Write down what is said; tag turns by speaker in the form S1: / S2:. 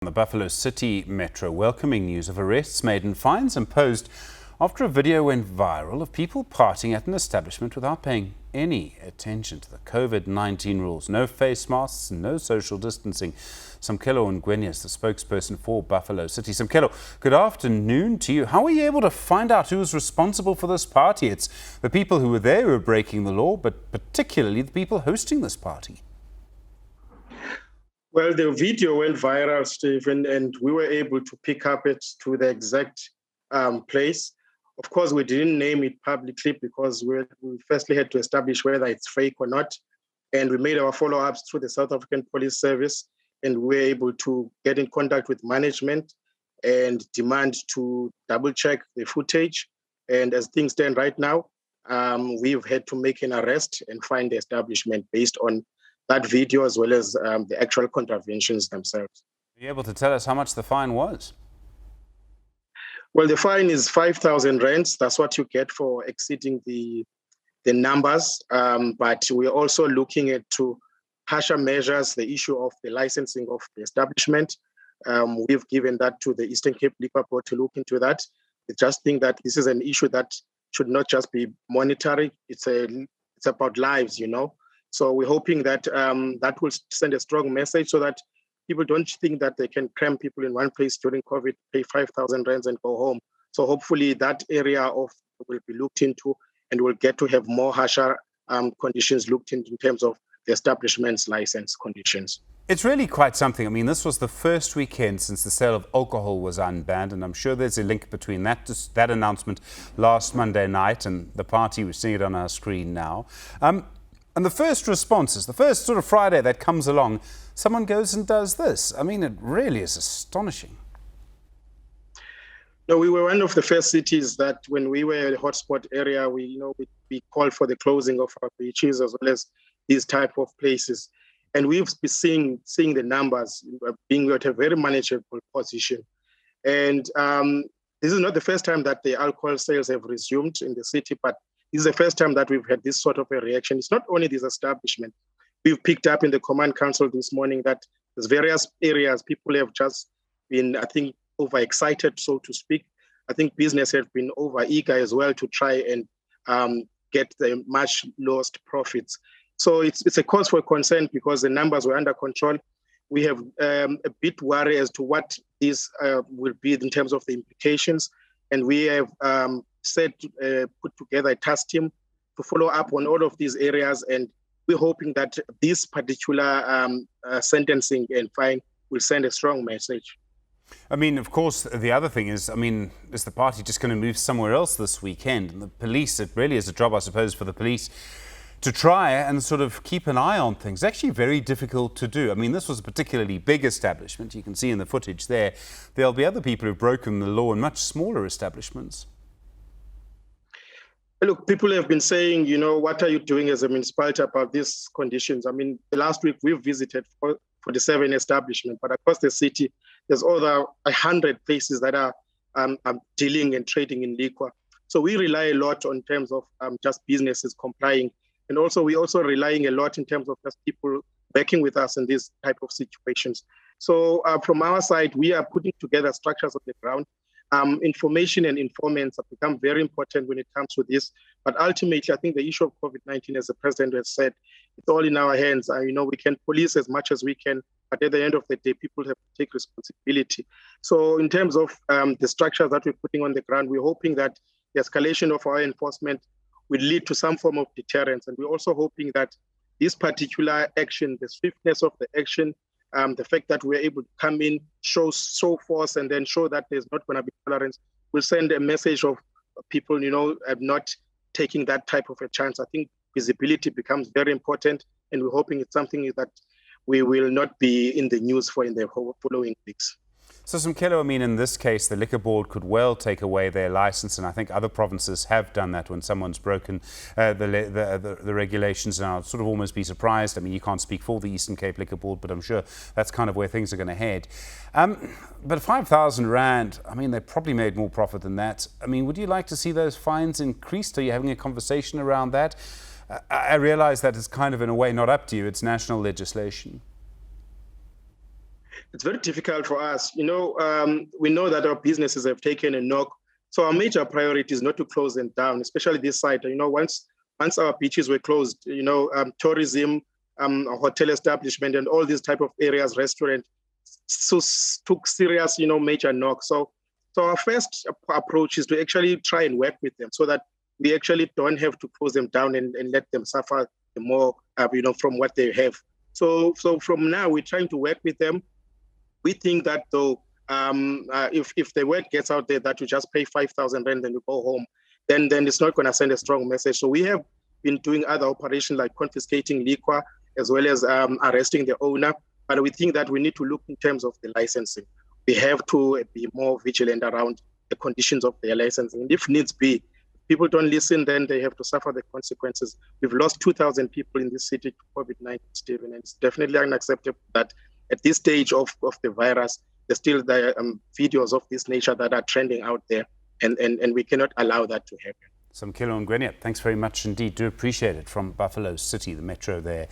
S1: The Buffalo City Metro welcoming news of arrests made and fines imposed after a video went viral of people partying at an establishment without paying any attention to the COVID-19 rules. No face masks, no social distancing. Samkelo Ngwenya is the spokesperson for Buffalo City. Samkelo, good afternoon to you. How were you able to find out who was responsible for this party? It's the people who were there who were breaking the law, but particularly the people hosting this party.
S2: Well, the video went viral, Stephen, and we were able to pick up it to the exact place. Of course, we didn't name it publicly because we firstly had to establish whether it's fake or not. And we made our follow-ups through the South African Police Service, and we were able to get in contact with management and demand to double-check the footage. And as things stand right now, we've had to make an arrest and find the establishment based on that video as well as the actual contraventions themselves.
S1: Are you able to tell us how much the fine was?
S2: Well, the fine is 5,000 rands. That's what you get for exceeding the numbers. But we're also looking at to harsher measures, the issue of the licensing of the establishment. We've given that to the Eastern Cape Liquor Board to look into that. I just think that this is an issue that should not just be monetary. It's about lives, you know. So we're hoping that that will send a strong message so that people don't think that they can cram people in one place during COVID, pay 5,000 rands and go home. So hopefully that area will be looked into and we'll get to have more harsher conditions looked into in terms of the establishment's license conditions.
S1: It's really quite something. I mean, this was the first weekend since the sale of alcohol was unbanned, and I'm sure there's a link between that announcement last Monday night and the party. We're seeing it on our screen now. And the first responses, the first sort of Friday that comes along, someone goes and does this. I mean, it really is astonishing.
S2: No, we were one of the first cities that when we were in the hotspot area, we called for the closing of our beaches as well as these type of places. And we've been seeing the numbers being at a very manageable position. And this is not the first time that the alcohol sales have resumed in the city, but this is the first time that we've had this sort of a reaction. It's not only this establishment. We've picked up in the command council this morning that there's various areas people have just been, I think, overexcited, so to speak. I think business have been over-eager as well to try and get the much lost profits. So it's a cause for concern because the numbers were under control. We have a bit worried as to what this will be in terms of the implications. And we have put together a task team to follow up on all of these areas, and we're hoping that this particular sentencing and fine will send a strong message.
S1: I mean, of course, the other thing is, is the party just going to move somewhere else this weekend? And the police, it really is a job, I suppose, for the police to try and sort of keep an eye on things. It's actually very difficult to do. I mean, this was a particularly big establishment. You can see in the footage there. There'll be other people who've broken the law in much smaller establishments.
S2: Look, people have been saying, what are you doing as a municipality about these conditions? I mean, the last week we've visited 47 establishments, but across the city, there's over 100 places that are dealing and trading in liquor. So we rely a lot on terms of just businesses complying. And also, we're also relying a lot in terms of just people working with us in these type of situations. So from our side, we are putting together structures on the ground. Information and informants have become very important when it comes to this. But ultimately, I think the issue of COVID-19, as the president has said, it's all in our hands. We can police as much as we can, but at the end of the day, people have to take responsibility. So in terms of the structures that we're putting on the ground, we're hoping that the escalation of our enforcement will lead to some form of deterrence. And we're also hoping that this particular action, the swiftness of the action, the fact that we're able to come in, show force, and then show that there's not going to be tolerance, will send a message of people, not taking that type of a chance. I think visibility becomes very important, and we're hoping it's something that we will not be in the news for in the following weeks.
S1: So, Samkelo, in this case, the Liquor Board could well take away their license, and I think other provinces have done that when someone's broken the regulations, and I'll sort of almost be surprised. You can't speak for the Eastern Cape Liquor Board, but I'm sure that's kind of where things are going to head. But 5,000 rand, they probably made more profit than that. Would you like to see those fines increased? Are you having a conversation around that? I realize that it's kind of, in a way, not up to you. It's national legislation.
S2: It's very difficult for us. We know that our businesses have taken a knock. So our major priority is not to close them down, especially this site. Once our beaches were closed, tourism, hotel establishment, and all these type of areas, restaurant, took serious, major knock. So our first approach is to actually try and work with them so that we actually don't have to close them down and let them suffer more, from what they have. So from now, we're trying to work with them. We think that though, if the word gets out there that you just pay 5,000 rand and you go home, then it's not going to send a strong message. So we have been doing other operations like confiscating liquor as well as arresting the owner. But we think that we need to look in terms of the licensing. We have to be more vigilant around the conditions of their licensing. And if needs be, people don't listen, then they have to suffer the consequences. We've lost 2,000 people in this city to COVID-19, Stephen, and it's definitely unacceptable that at this stage of the virus, there's still the videos of this nature that are trending out there, and we cannot allow that to happen.
S1: Samkelo Ngwenya, thanks very much indeed. Do appreciate it from Buffalo City, the metro there.